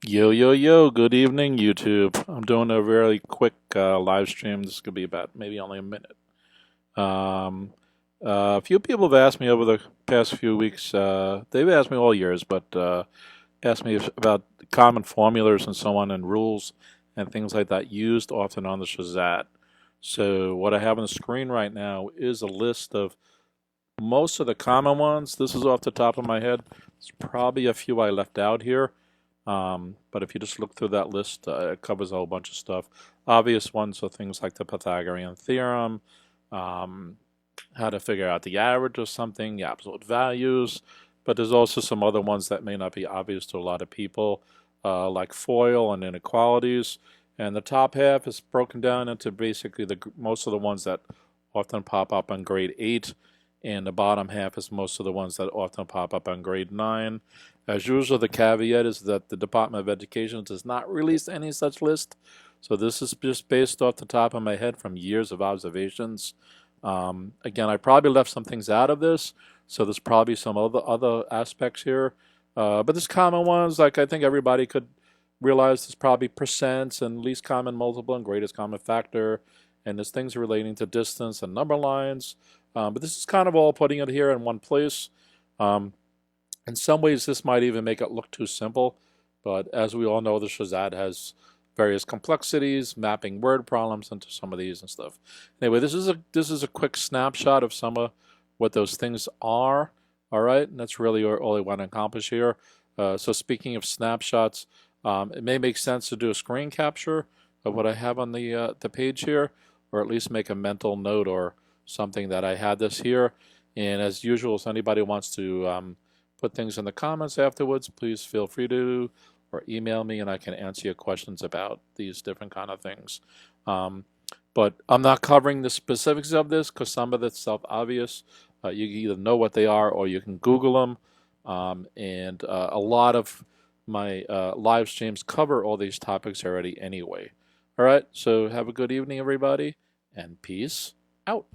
Yo, yo, yo, good evening, YouTube. I'm doing a very quick live stream. This could be about maybe only a minute. A few people have asked me over the past few weeks, they've asked me all years, but asked me about common formulas and so on and rules and things like that used often on the SHSAT. So what I have on the screen right now is a list of most of the common ones. This is off the top of my head. There's probably a few I left out here. But if you just look through that list, it covers a whole bunch of stuff. Obvious ones are things like the Pythagorean theorem, how to figure out the average of something, the absolute values. But there's also some other ones that may not be obvious to a lot of people, like FOIL and inequalities. And the top half is broken down into basically most of the ones that often pop up on grade 8. And the bottom half is most of the ones that often pop up on grade 9. As usual, the caveat is that the Department of Education does not release any such list. So this is just based off the top of my head from years of observations. Again, I probably left some things out of this, so there's probably some other aspects here. But there's common ones, like I think everybody could realize there's probably percents and least common multiple and greatest common factor. And there's things relating to distance and number lines. But this is kind of all putting it here in one place. In some ways, this might even make it look too simple. But as we all know, the SHSAT has various complexities, mapping word problems into some of these and stuff. Anyway, this is a quick snapshot of some of what those things are. All right, and that's really all I want to accomplish here. So speaking of snapshots, it may make sense to do a screen capture of what I have on the page here, or at least make a mental note or something that I had this here. And as usual, if anybody wants to put things in the comments afterwards, please feel free to, or email me and I can answer your questions about these different kind of things. But I'm not covering the specifics of this because some of it's self-obvious. You can either know what they are or you can Google them. And a lot of my live streams cover all these topics already anyway. All right, so have a good evening, everybody, and peace out.